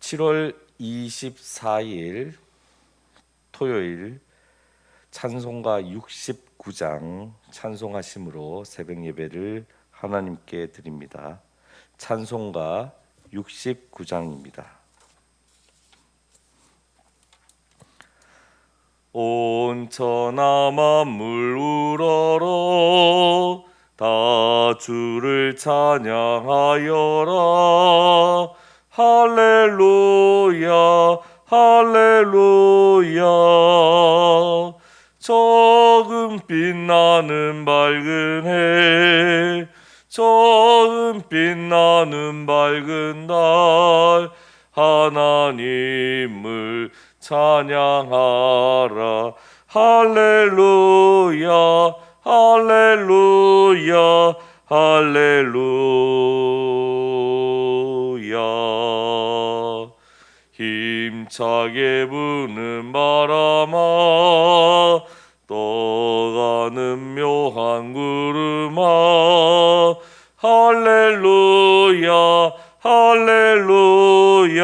7월 24일 토요일 찬송가 69장 찬송하심으로 새벽 예배를 하나님께 드립니다. 찬송가 69장입니다. 온 천하 만물 우러러 다 주를 찬양하여라. 할렐루야 할렐루야. 처음 빛나는 밝은 해, 처음 빛나는 밝은 날, 하나님을 찬양하라. 할렐루야 할렐루야 할렐루야. 힘차게 부는 바람아, 떠가는 묘한 구름아, 할렐루야 할렐루야.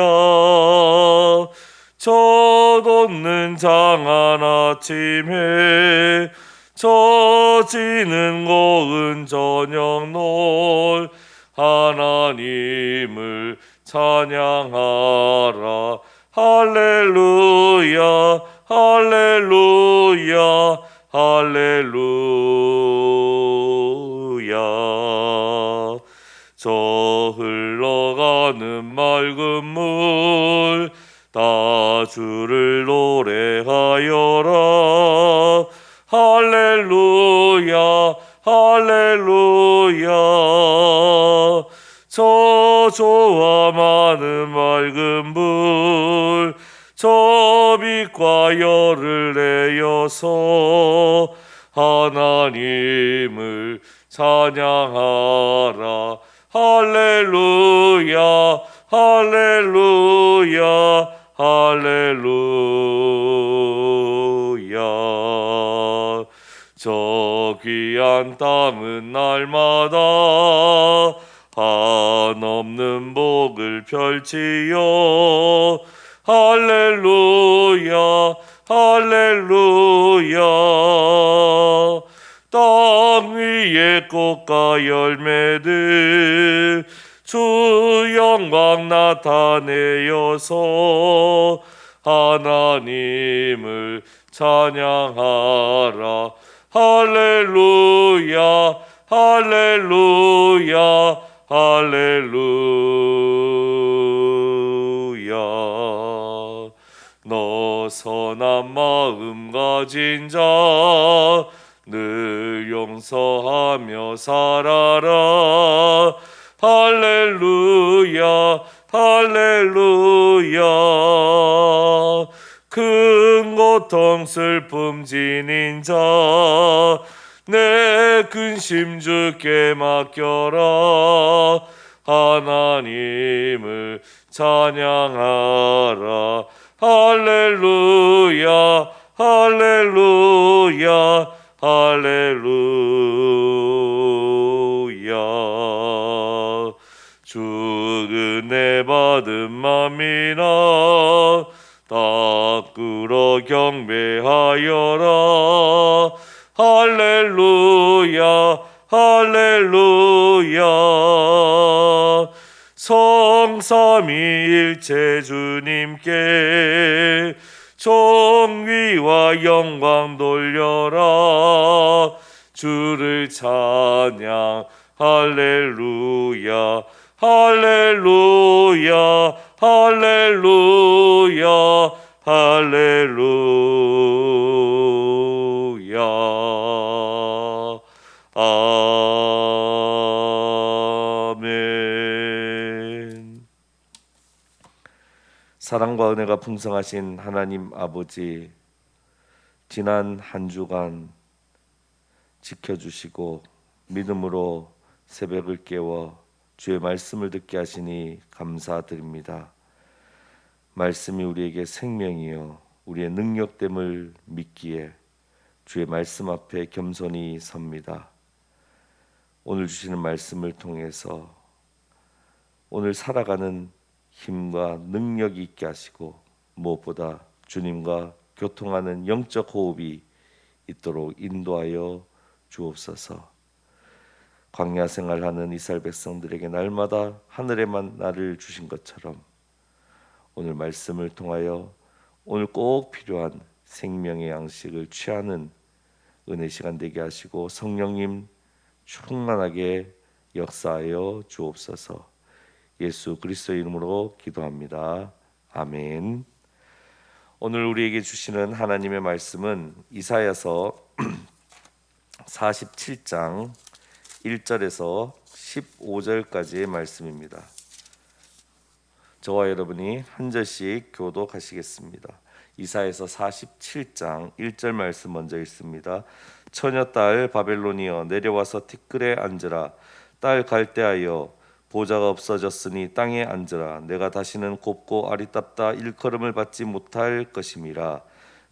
젖없는 장한 아침에, 젖지는 고운 저녁 놀, 하나님을 찬양하라. 할렐루야 할렐루야 할렐루야. 저 흘러가는 맑은 물, 다 주를 노래하여라. 할렐루야 할렐루야. 저 조와 많은 맑은 불, 저 빛과 열을 내어서 하나님을 찬양하라. 할렐루야 할렐루야 할렐루야. 저 귀한 땅은 날마다 한없는 복을 펼치여. 할렐루야 할렐루야. 땅 위에 꽃과 열매들, 주 영광 나타내어서 하나님을 찬양하라. 할렐루야 할렐루야 할렐루야. 너 선한 마음 가진 자, 늘 용서하며 살아라. 할렐루야 할렐루야. 큰 고통 슬픔 지닌 자, 내 근심 주께 맡겨라. 하나님을 찬양하라. 할렐루야 할렐루야 할렐루야. 주 은혜 받은 맘이나 다 꿇어 경배하여라. 할렐루야 할렐루야. 성삼위일체 주님께 존귀와 영광 돌려라. 주를 찬양 할렐루야 할렐루야 할렐루야 할렐루야. 아멘. 사랑과 은혜가 풍성하신 하나님 아버지, 지난 한 주간 지켜주시고 믿음으로 새벽을 깨워 주의 말씀을 듣게 하시니 감사드립니다. 말씀이 우리에게 생명이요 우리의 능력됨을 믿기에 주의 말씀 앞에 겸손히 섭니다. 오늘 주시는 말씀을 통해서 오늘 살아가는 힘과 능력이 있게 하시고 무엇보다 주님과 교통하는 영적 호흡이 있도록 인도하여 주옵소서. 광야 생활하는 이스라엘 백성들에게 날마다 하늘의 만나를 주신 것처럼 오늘 말씀을 통하여 오늘 꼭 필요한 생명의 양식을 취하는 은혜 시간 되게 하시고 성령님 충만하게 역사하여 주옵소서. 예수 그리스도의 이름으로 기도합니다. 아멘. 오늘 우리에게 주시는 하나님의 말씀은 이사야서 47장 1절에서 15절까지의 말씀입니다. 저와 여러분이 한 절씩 교독하시겠습니다. 이사야서 47장 1절 말씀 먼저 읽습니다. 처녀딸 바벨론이여 내려와서 티끌에 앉으라. 딸 갈대하여 보좌가 없어졌으니 땅에 앉으라. 내가 다시는 곱고 아리답다 일컬음을 받지 못할 것임이라.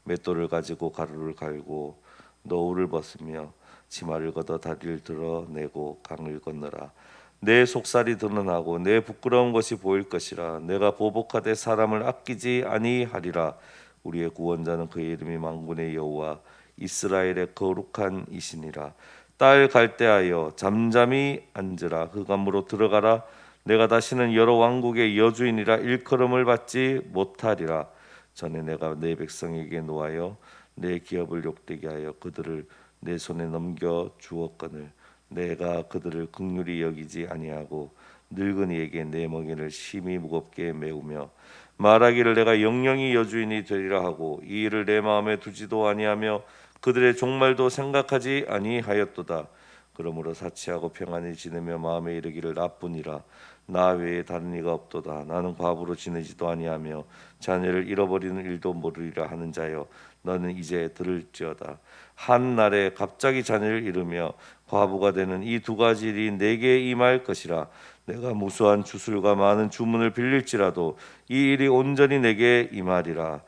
맷돌을 가지고 가루를 갈고 너울을 벗으며 치마를 걷어 다리를 드러내고 강을 건너라. 내 속살이 드러나고 내 부끄러운 것이 보일 것이라. 내가 보복하되 사람을 아끼지 아니하리라. 우리의 구원자는 그의 이름이 만군의 여호와 이스라엘의 거룩한 이시니라. 딸 갈대하여 잠잠히 앉으라. 흑암으로 들어가라. 내가 다시는 여러 왕국의 여주인이라 일컬음을 받지 못하리라. 전에 내가 내 백성에게 노하여 내 기업을 욕되게 하여 그들을 내 손에 넘겨 주었거늘 내가 그들을 긍휼히 여기지 아니하고 늙은이에게 내 멍에를 심히 무겁게 메우며 말하기를 내가 영영이 여주인이 되리라 하고 이 일을 내 마음에 두지도 아니하며 그들의 종말도 생각하지 아니하였도다. 그러므로 사치하고 평안히 지내며 마음에 이르기를 나뿐이라. 나 외에 다른 이가 없도다. 나는 과부로 지내지도 아니하며 자녀를 잃어버리는 일도 모르리라 하는 자여 너는 이제 들을지어다. 한 날에 갑자기 자녀를 잃으며 과부가 되는 이 두 가지 일이 내게 임할 것이라. 내가 무수한 주술과 많은 주문을 빌릴지라도 이 일이 온전히 내게 임하리라.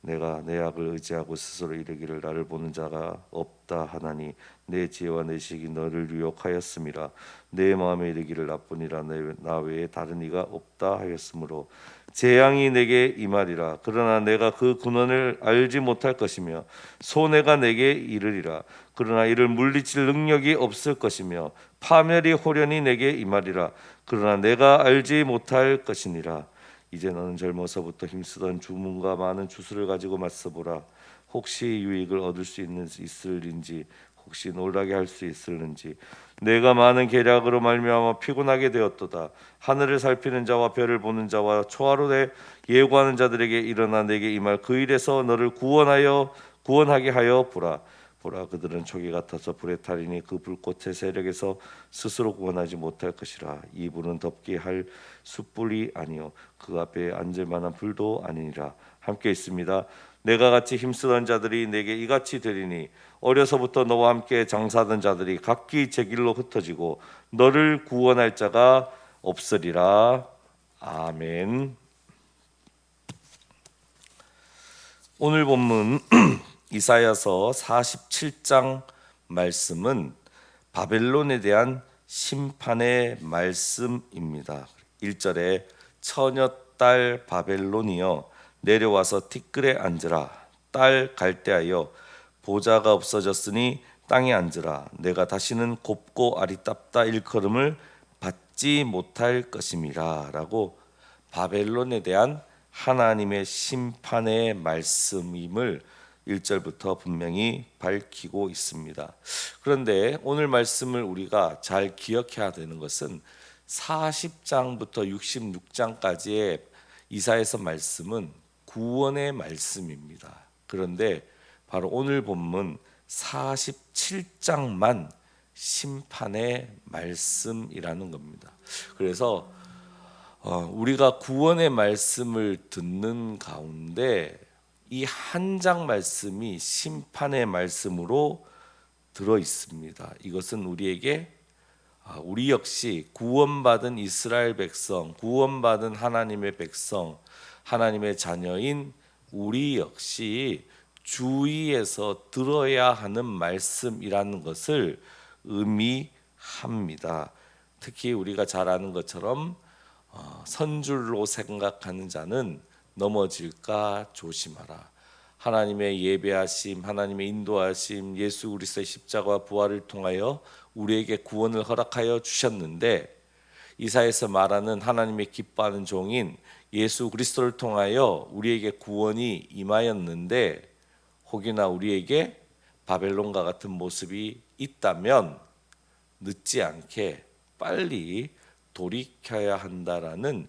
내가 내 악을 의지하고 스스로 이르기를 나를 보는 자가 없다 하나니 내 지혜와 내 지식이 너를 유혹하였음이라. 내 마음에 이르기를 나뿐이라. 나 외에 다른 이가 없다 하였으므로 재앙이 내게 임하리라. 그러나 내가 그 근원을 알지 못할 것이며 손해가 내게 이르리라. 그러나 이를 물리칠 능력이 없을 것이며 파멸이 호련히 내게 임하리라. 그러나 내가 알지 못할 것이니라. 이제 너는 젊어서부터 힘쓰던 주문과 많은 주술을 가지고 맞서보라. 혹시 유익을 얻을 수 있을는지 혹시 놀라게 할 수 있을는지. 내가 많은 계략으로 말미암아 피곤하게 되었도다. 하늘을 살피는 자와 별을 보는 자와 초하루에 예고하는 자들에게 일어나 내게 임할 그 일에서 너를 구원하게 하여 보라. 보라, 그들은 초기 같아서 불에 타리니 그 불꽃의 세력에서 스스로 구원하지 못할 것이라. 이 불은 덮게 할 숯불이 아니요 그 앞에 앉을 만한 불도 아니니라. 함께 있습니다. 내가 같이 힘쓰던 자들이 내게 이같이 되리니 어려서부터 너와 함께 장사하던 자들이 각기 제 길로 흩어지고 너를 구원할 자가 없으리라. 아멘. 오늘 본문 이사야서 47장 말씀은 바벨론에 대한 심판의 말씀입니다. 1절에 처녀딸 바벨론이여 내려와서 티끌에 앉으라. 딸 갈대하여 보좌가 없어졌으니 땅에 앉으라. 내가 다시는 곱고 아리답다 일컬음을 받지 못할 것임이라. 라고 바벨론에 대한 하나님의 심판의 말씀임을 1절부터 분명히 밝히고 있습니다. 그런데 오늘 말씀을 우리가 잘 기억해야 되는 것은 40장부터 66장까지의 이사야서 말씀은 구원의 말씀입니다. 그런데 바로 오늘 본문 47장만 심판의 말씀이라는 겁니다. 그래서 우리가 구원의 말씀을 듣는 가운데 이 한 장 말씀이 심판의 말씀으로 들어 있습니다. 이것은 우리에게 우리 역시 구원받은 이스라엘 백성, 구원받은 하나님의 백성, 하나님의 자녀인 우리 역시 주의해서 들어야 하는 말씀이라는 것을 의미합니다. 특히 우리가 잘 아는 것처럼 선줄로 생각하는 자는 넘어질까 조심하라. 하나님의 예배하심, 하나님의 인도하심, 예수 그리스도의 십자가와 부활을 통하여 우리에게 구원을 허락하여 주셨는데, 이사야에서 말하는 하나님의 기뻐하는 종인 예수 그리스도를 통하여 우리에게 구원이 임하였는데, 혹이나 우리에게 바벨론과 같은 모습이 있다면 늦지 않게 빨리 돌이켜야 한다라는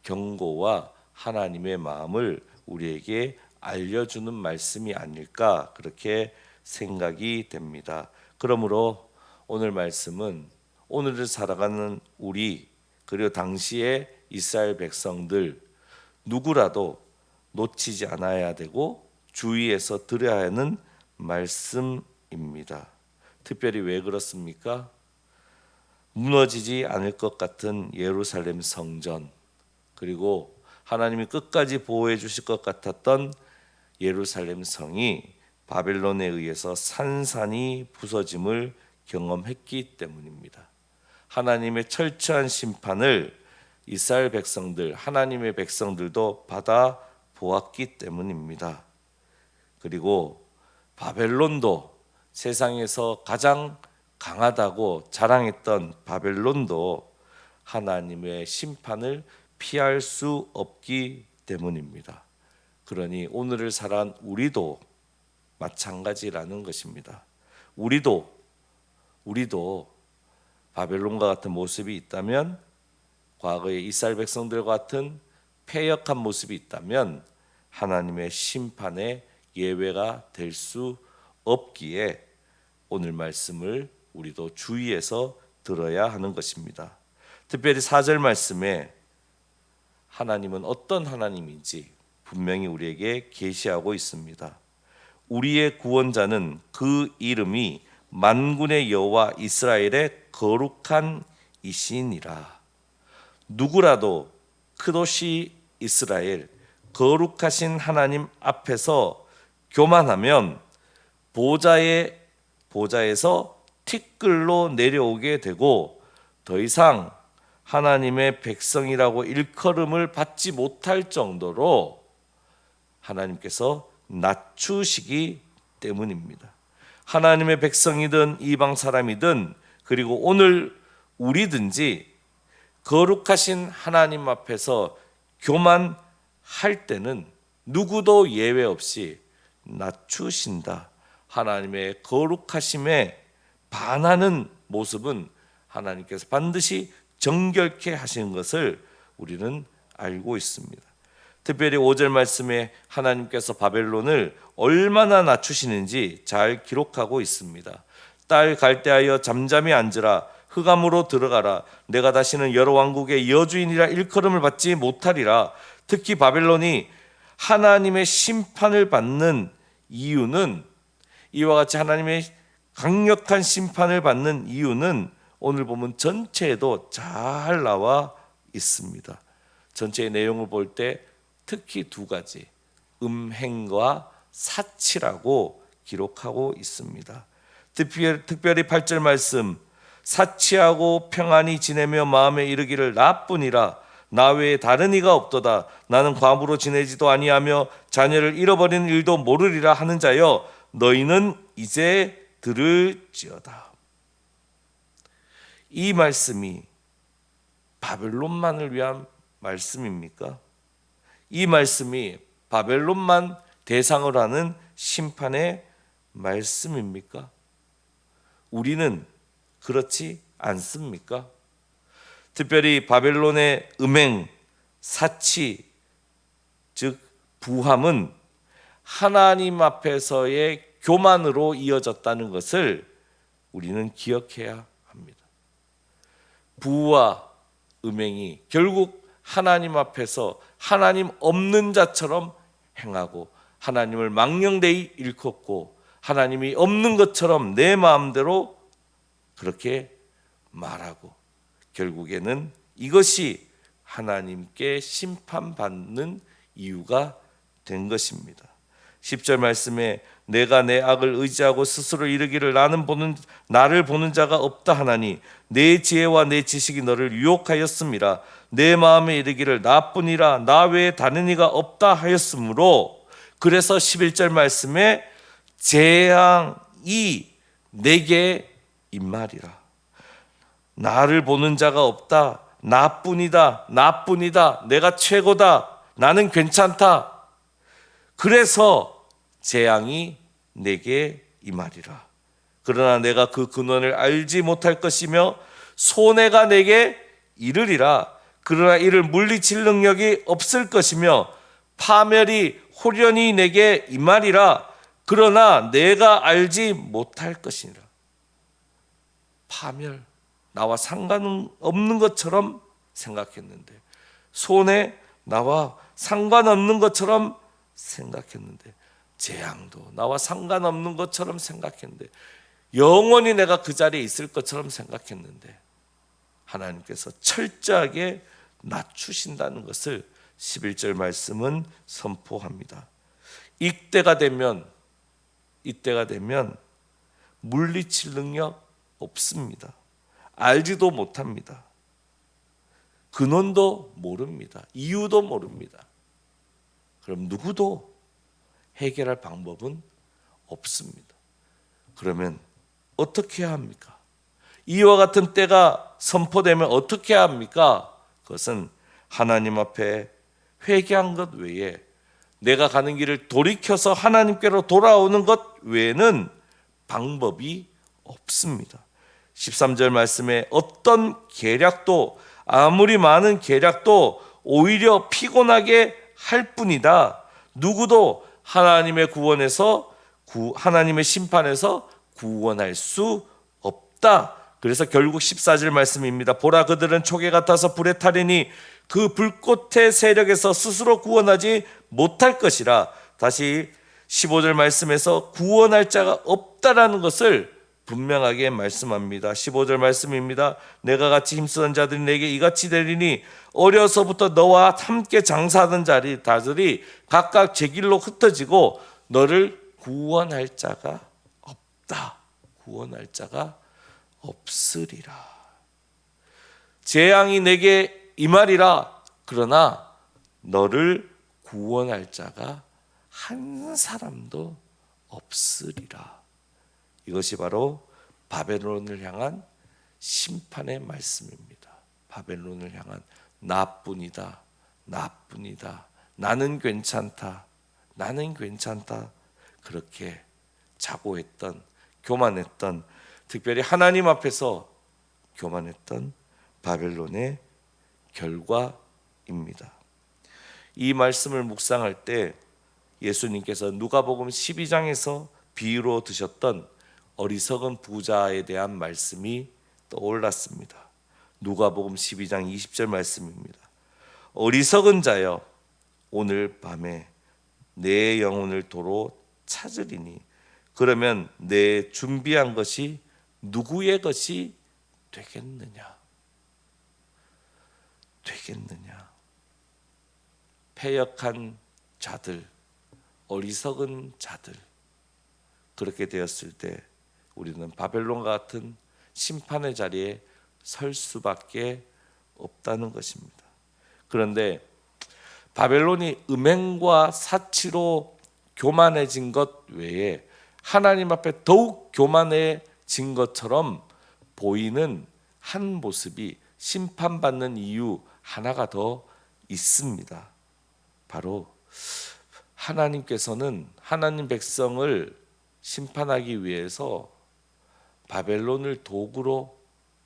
경고와 하나님의 마음을 우리에게 알려주는 말씀이 아닐까, 그렇게 생각이 됩니다. 그러므로 오늘 말씀은 오늘을 살아가는 우리, 그리고 당시의 이스라엘 백성들 누구라도 놓치지 않아야 되고 주의해서 들어야 하는 말씀입니다. 특별히 왜 그렇습니까? 무너지지 않을 것 같은 예루살렘 성전, 그리고 하나님이 끝까지 보호해 주실 것 같았던 예루살렘 성이 바벨론에 의해서 산산이 부서짐을 경험했기 때문입니다. 하나님의 철저한 심판을 이스라엘 백성들, 하나님의 백성들도 받아 보았기 때문입니다. 그리고 바벨론도, 세상에서 가장 강하다고 자랑했던 바벨론도 하나님의 심판을 피할 수 없기 때문입니다. 그러니 오늘을 살아간 우리도 마찬가지라는 것입니다. 우리도 바벨론과 같은 모습이 있다면, 과거의 이스라엘 백성들과 같은 패역한 모습이 있다면 하나님의 심판의 예외가 될 수 없기에 오늘 말씀을 우리도 주의해서 들어야 하는 것입니다. 특별히 4절 말씀에 하나님은 어떤 하나님인지 분명히 우리에게 계시하고 있습니다. 우리의 구원자는 그 이름이 만군의 여호와 이스라엘의 거룩한 이시니라. 누구라도 크도시 이스라엘, 거룩하신 하나님 앞에서 교만하면 보좌에서 티끌로 내려오게 되고 더 이상 하나님의 백성이라고 일컬음을 받지 못할 정도로 하나님께서 낮추시기 때문입니다. 하나님의 백성이든 이방 사람이든, 그리고 오늘 우리든지 거룩하신 하나님 앞에서 교만할 때는 누구도 예외 없이 낮추신다. 하나님의 거룩하심에 반하는 모습은 하나님께서 반드시 정결케 하시는 것을 우리는 알고 있습니다. 특별히 5절 말씀에 하나님께서 바벨론을 얼마나 낮추시는지 잘 기록하고 있습니다. 딸 갈대하여 잠잠히 앉으라, 흑암으로 들어가라. 내가 다시는 여러 왕국의 여주인이라 일컬음을 받지 못하리라. 특히 바벨론이 하나님의 심판을 받는 이유는, 이와 같이 하나님의 강력한 심판을 받는 이유는 오늘 보면 전체에도 잘 나와 있습니다. 전체의 내용을 볼 때 특히 두 가지, 음행과 사치라고 기록하고 있습니다. 특별히 8절 말씀, 사치하고 평안히 지내며 마음에 이르기를 나뿐이라, 나 외에 다른 이가 없도다. 나는 과부로 지내지도 아니하며 자녀를 잃어버리는 일도 모르리라 하는 자여, 너희는 이제 들을지어다. 이 말씀이 바벨론만을 위한 말씀입니까? 이 말씀이 바벨론만 대상으로 하는 심판의 말씀입니까? 우리는 그렇지 않습니까? 특별히 바벨론의 음행, 사치, 즉 부함은 하나님 앞에서의 교만으로 이어졌다는 것을 우리는 기억해야 합니다. 부와 음행이 결국 하나님 앞에서 하나님 없는 자처럼 행하고 하나님을 망령되이 일컫고 하나님이 없는 것처럼 내 마음대로 그렇게 말하고, 결국에는 이것이 하나님께 심판받는 이유가 된 것입니다. 10절 말씀에 내가 내 악을 의지하고 스스로 이르기를 나를 보는 자가 없다 하나니 내 지혜와 내 지식이 너를 유혹하였음이라. 내 마음에 이르기를 나뿐이라 나 외에 다른 이가 없다 하였으므로. 그래서 11절 말씀에 재앙이 내게 임하리라. 나를 보는 자가 없다, 나뿐이다, 내가 최고다, 나는 괜찮다. 그래서 재앙이 내게 임하리라. 그러나 내가 그 근원을 알지 못할 것이며 손해가 내게 이르리라. 그러나 이를 물리칠 능력이 없을 것이며 파멸이 홀연히 내게 임하리라. 그러나 내가 알지 못할 것이니라. 파멸, 나와 상관없는 것처럼 생각했는데, 손해, 나와 상관없는 것처럼 생각했는데, 재앙도 나와 상관없는 것처럼 생각했는데, 영원히 내가 그 자리에 있을 것처럼 생각했는데, 하나님께서 철저하게 낮추신다는 것을 11절 말씀은 선포합니다. 이때가 되면 물리칠 능력 없습니다. 알지도 못합니다. 근원도 모릅니다. 이유도 모릅니다. 그럼 누구도 해결할 방법은 없습니다. 그러면 어떻게 해야 합니까? 이와 같은 때가 선포되면 어떻게 해야 합니까? 그것은 하나님 앞에 회개한 것 외에, 내가 가는 길을 돌이켜서 하나님께로 돌아오는 것 외에는 방법이 없습니다. 13절 말씀에 어떤 계략도, 아무리 많은 계략도 오히려 피곤하게 할 뿐이다. 누구도 하나님의 하나님의 심판에서 구원할 수 없다. 그래서 결국 14절 말씀입니다. 보라, 그들은 초계 같아서 불에 타리니 그 불꽃의 세력에서 스스로 구원하지 못할 것이라. 다시 15절 말씀에서 구원할 자가 없다라는 것을 분명하게 말씀합니다. 15절 말씀입니다. 내가 같이 힘쓰던 자들이 내게 이같이 되리니 어려서부터 너와 함께 장사하던 자들이 각각 제 길로 흩어지고 너를 구원할 자가 없다. 구원할 자가 없으리라. 재앙이 내게 임하리라. 그러나 너를 구원할 자가 한 사람도 없으리라. 이것이 바로 바벨론을 향한 심판의 말씀입니다. 바벨론을 향한 나뿐이다, 나는 괜찮다, 그렇게 자고했던, 교만했던, 특별히 하나님 앞에서 교만했던 바벨론의 결과입니다. 이 말씀을 묵상할 때 예수님께서 누가복음 12장에서 비유로 드셨던 어리석은 부자에 대한 말씀이 떠올랐습니다. 누가복음 12장 20절 말씀입니다. 어리석은 자여, 오늘 밤에 내 영혼을 도로 찾으리니 그러면 내 준비한 것이 누구의 것이 되겠느냐? 패역한 자들, 어리석은 자들, 그렇게 되었을 때 우리는 바벨론과 같은 심판의 자리에 설 수밖에 없다는 것입니다. 그런데 바벨론이 음행과 사치로 교만해진 것 외에 하나님 앞에 더욱 교만해진 것처럼 보이는 한 모습이, 심판받는 이유 하나가 더 있습니다. 바로 하나님께서는 하나님 백성을 심판하기 위해서 바벨론을 도구로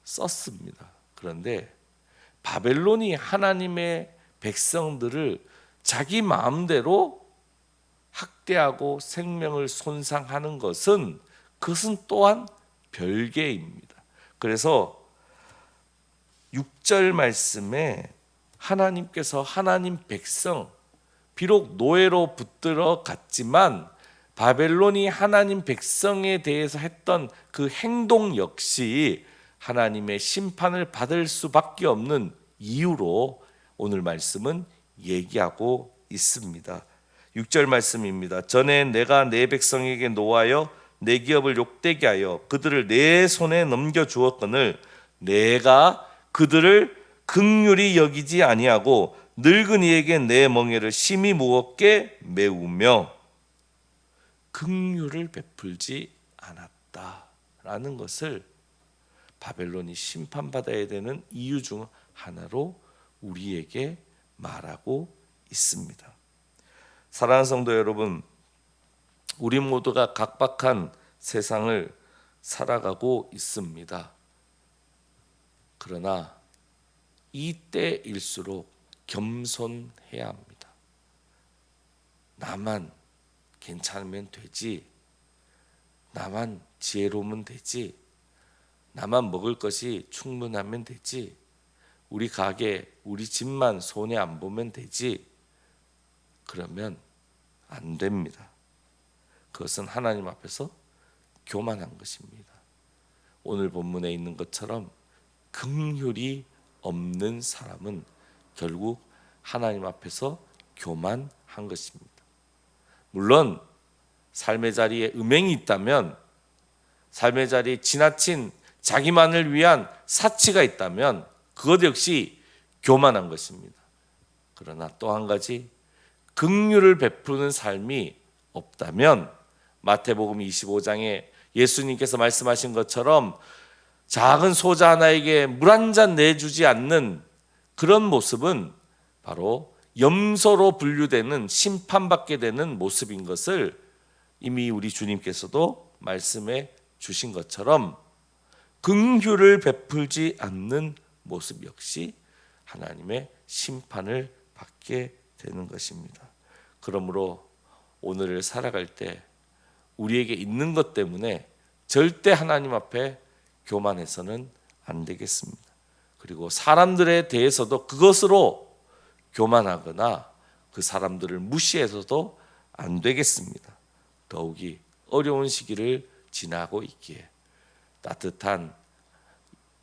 썼습니다. 그런데 바벨론이 하나님의 백성들을 자기 마음대로 학대하고 생명을 손상하는 것은, 그것은 또한 별개입니다. 그래서 6절 말씀에 하나님께서 하나님 백성, 비록 노예로 붙들어 갔지만 바벨론이 하나님 백성에 대해서 했던 그 행동 역시 하나님의 심판을 받을 수밖에 없는 이유로 오늘 말씀은 얘기하고 있습니다. 6절 말씀입니다. 전에 내가 내 백성에게 노하여 내 기업을 욕되게 하여 그들을 내 손에 넘겨 주었거늘 내가 그들을 긍휼히 여기지 아니하고 늙은이에게 내 멍에를 심히 무겁게 메우며 긍휼을 베풀지 않았다라는 것을 바벨론이 심판받아야 되는 이유 중 하나로 우리에게 말하고 있습니다. 사랑하는 성도 여러분, 우리 모두가 각박한 세상을 살아가고 있습니다. 그러나 이때일수록 겸손해야 합니다. 나만 괜찮으면 되지, 나만 지혜로우면 되지, 나만 먹을 것이 충분하면 되지, 우리 가게, 우리 집만 손해 안 보면 되지, 그러면 안 됩니다. 그것은 하나님 앞에서 교만한 것입니다. 오늘 본문에 있는 것처럼 긍휼이 없는 사람은 결국 하나님 앞에서 교만한 것입니다. 물론 삶의 자리에 음행이 있다면, 삶의 자리에 지나친 자기만을 위한 사치가 있다면 그것 역시 교만한 것입니다. 그러나 또 한 가지, 긍휼을 베푸는 삶이 없다면 마태복음 25장에 예수님께서 말씀하신 것처럼 작은 소자 하나에게 물 한 잔 내주지 않는 그런 모습은 바로 염소로 분류되는, 심판받게 되는 모습인 것을 이미 우리 주님께서도 말씀해 주신 것처럼 긍휼을 베풀지 않는 모습 역시 하나님의 심판을 받게 되는 것입니다. 그러므로 오늘을 살아갈 때 우리에게 있는 것 때문에 절대 하나님 앞에 교만해서는 안 되겠습니다. 그리고 사람들에 대해서도 그것으로 교만하거나 그 사람들을 무시해서도 안 되겠습니다. 더욱이 어려운 시기를 지나고 있기에 따뜻한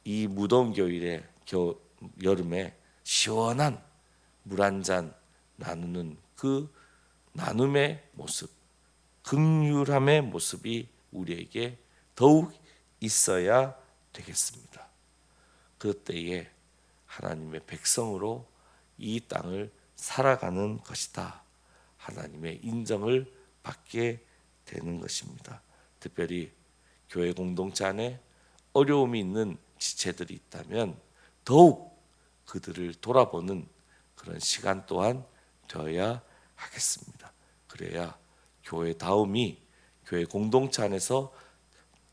이 무더운 겨울에 여름에 시원한 물 한 잔 나누는 그 나눔의 모습, 긍휼함의 모습이 우리에게 더욱 있어야 되겠습니다. 그때에 하나님의 백성으로 이 땅을 살아가는 것이다, 하나님의 인정을 받게 되는 것입니다. 특별히 교회 공동체 안에 어려움이 있는 지체들이 있다면 더욱 그들을 돌아보는 그런 시간 또한 되어야 하겠습니다. 그래야 교회다움이 교회 공동체 안에서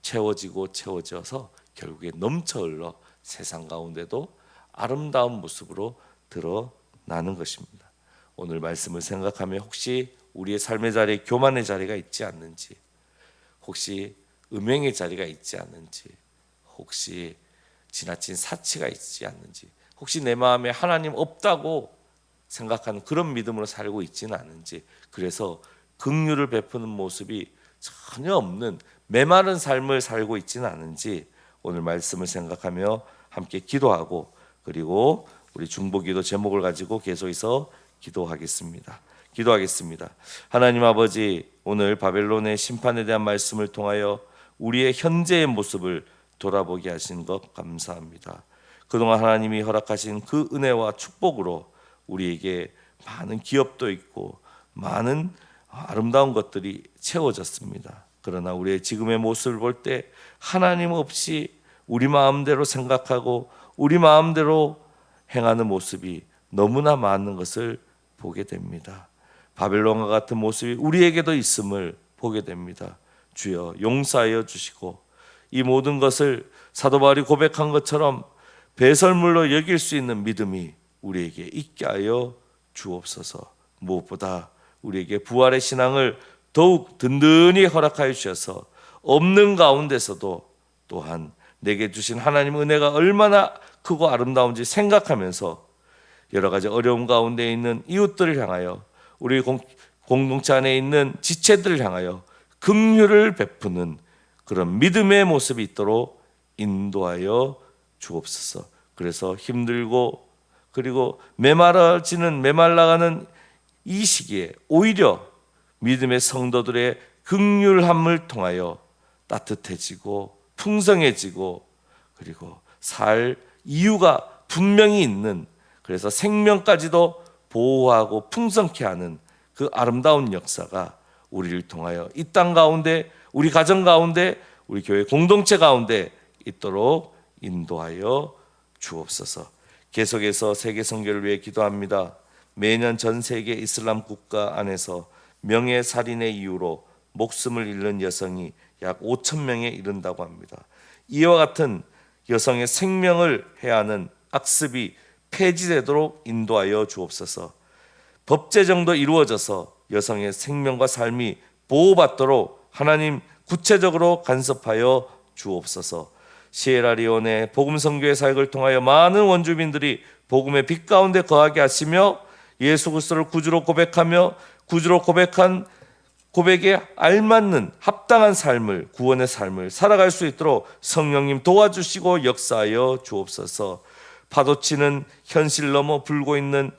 채워져서 결국에 넘쳐 흘러 세상 가운데도 아름다운 모습으로 드러나는 것입니다. 오늘 말씀을 생각하며 혹시 우리의 삶의 자리에 교만의 자리가 있지 않는지, 혹시 음행의 자리가 있지 않는지, 혹시 지나친 사치가 있지 않는지, 혹시 내 마음에 하나님 없다고 생각하는 그런 믿음으로 살고 있지는 않은지, 그래서 긍휼을 베푸는 모습이 전혀 없는 메마른 삶을 살고 있지는 않은지 오늘 말씀을 생각하며 함께 기도하고, 그리고 우리 중보기도 제목을 가지고 계속해서 기도하겠습니다. 하나님 아버지, 오늘 바벨론의 심판에 대한 말씀을 통하여 우리의 현재의 모습을 돌아보게 하신 것 감사합니다. 그동안 하나님이 허락하신 그 은혜와 축복으로 우리에게 많은 기업도 있고 많은 아름다운 것들이 채워졌습니다. 그러나 우리의 지금의 모습을 볼 때 하나님 없이 우리 마음대로 생각하고 우리 마음대로 행하는 모습이 너무나 많은 것을 보게 됩니다. 바벨론과 같은 모습이 우리에게도 있음을 보게 됩니다. 주여 용서하여 주시고 이 모든 것을 사도 바울이 고백한 것처럼 배설물로 여길 수 있는 믿음이 우리에게 있게 하여 주옵소서. 무엇보다 우리에게 부활의 신앙을 더욱 든든히 허락하여 주셔서 없는 가운데서도 또한 내게 주신 하나님의 은혜가 얼마나 크고 아름다운지 생각하면서 여러 가지 어려움 가운데 있는 이웃들을 향하여, 우리 공동체 안에 있는 지체들을 향하여 긍휼을 베푸는 그런 믿음의 모습이 있도록 인도하여 주옵소서. 그래서 힘들고 그리고 메말라가는 이 시기에 오히려 믿음의 성도들의 긍휼함을 통하여 따뜻해지고 풍성해지고 그리고 살 이유가 분명히 있는, 그래서 생명까지도 보호하고 풍성케 하는 그 아름다운 역사가 우리를 통하여 이 땅 가운데, 우리 가정 가운데, 우리 교회 공동체 가운데 있도록 인도하여 주옵소서. 계속해서 세계 선교를 위해 기도합니다. 매년 전 세계 이슬람 국가 안에서 명예살인의 이유로 목숨을 잃는 여성이 약 5천 명에 이른다고 합니다. 이와 같은 여성의 생명을 해하는 악습이 폐지되도록 인도하여 주옵소서. 법 제정도 이루어져서 여성의 생명과 삶이 보호받도록 하나님 구체적으로 간섭하여 주옵소서. 시에라리온의 복음 선교의 사역을 통하여 많은 원주민들이 복음의 빛 가운데 거하게 하시며 예수 그리스도를 구주로 고백하며 구주로 고백한 고백에 알맞는 합당한 삶을, 구원의 삶을 살아갈 수 있도록 성령님 도와주시고 역사하여 주옵소서. 파도치는 현실 넘어 불고 있는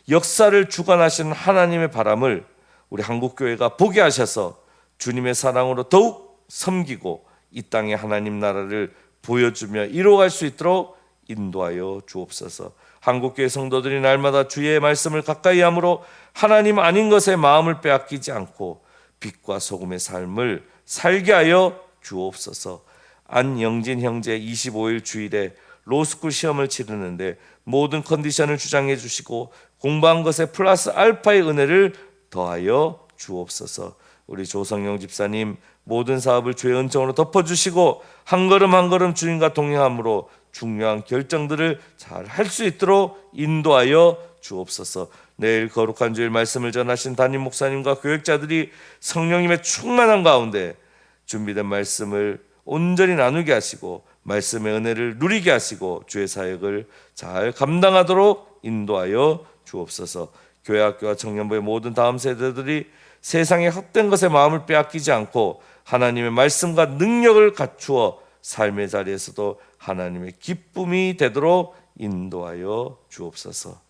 역사를 주관하시는 하나님의 바람을 우리 한국교회가 보게 하셔서 주님의 사랑으로 더욱 섬기고 이 땅에 하나님 나라를 보여주며 이루어갈 수 있도록 인도하여 주옵소서. 한국교회 성도들이 날마다 주의 말씀을 가까이 함으로 하나님 아닌 것에 마음을 빼앗기지 않고 빛과 소금의 삶을 살게 하여 주옵소서. 안영진 형제 25일 주일에 로스쿨 시험을 치르는데 모든 컨디션을 주장해 주시고 공부한 것에 플러스 알파의 은혜를 더하여 주옵소서. 우리 조성영 집사님 모든 사업을 주의 은총으로 덮어주시고 한 걸음 한 걸음 주님과 동행함으로 중요한 결정들을 잘 할 수 있도록 인도하여 주옵소서. 내일 거룩한 주일 말씀을 전하신 담임 목사님과 교역자들이 성령님의 충만한 가운데 준비된 말씀을 온전히 나누게 하시고 말씀의 은혜를 누리게 하시고 주의 사역을 잘 감당하도록 인도하여 주옵소서. 교회 학교와 청년부의 모든 다음 세대들이 세상의 헛된 것에 마음을 빼앗기지 않고 하나님의 말씀과 능력을 갖추어 삶의 자리에서도 하나님의 기쁨이 되도록 인도하여 주옵소서.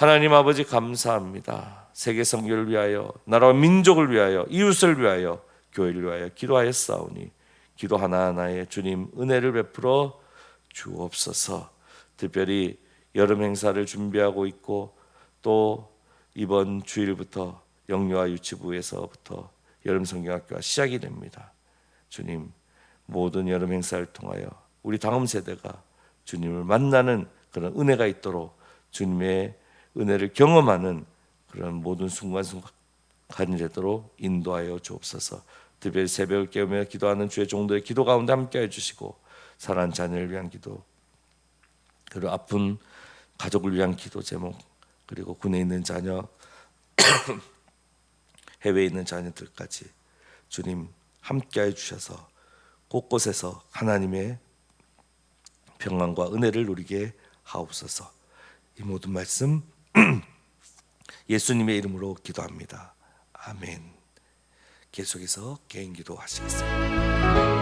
하나님 아버지 감사합니다. 세계 선교를 위하여, 나라와 민족을 위하여, 이웃을 위하여, 교회를 위하여 기도하였사오니 기도 하나하나에 주님 은혜를 베풀어 주옵소서. 특별히 여름 행사를 준비하고 있고 또 이번 주일부터 영유아 유치부에서부터 여름 성경학교가 시작이 됩니다. 주님 모든 여름 행사를 통하여 우리 다음 세대가 주님을 만나는 그런 은혜가 있도록 주님의 은혜를 경험하는 그런 모든 순간순간이 되도록 인도하여 주옵소서. 특별히 새벽을 깨우며 기도하는 주의 종도의 기도 가운데 함께해 주시고 사랑하는 자녀를 위한 기도, 그리고 아픈 가족을 위한 기도 제목, 그리고 군에 있는 자녀, 해외에 있는 자녀들까지 주님 함께해 주셔서 곳곳에서 하나님의 평안과 은혜를 누리게 하옵소서. 이 모든 말씀 예수님의 이름으로 기도합니다. 아멘. 계속해서 개인 기도 하시겠습니다.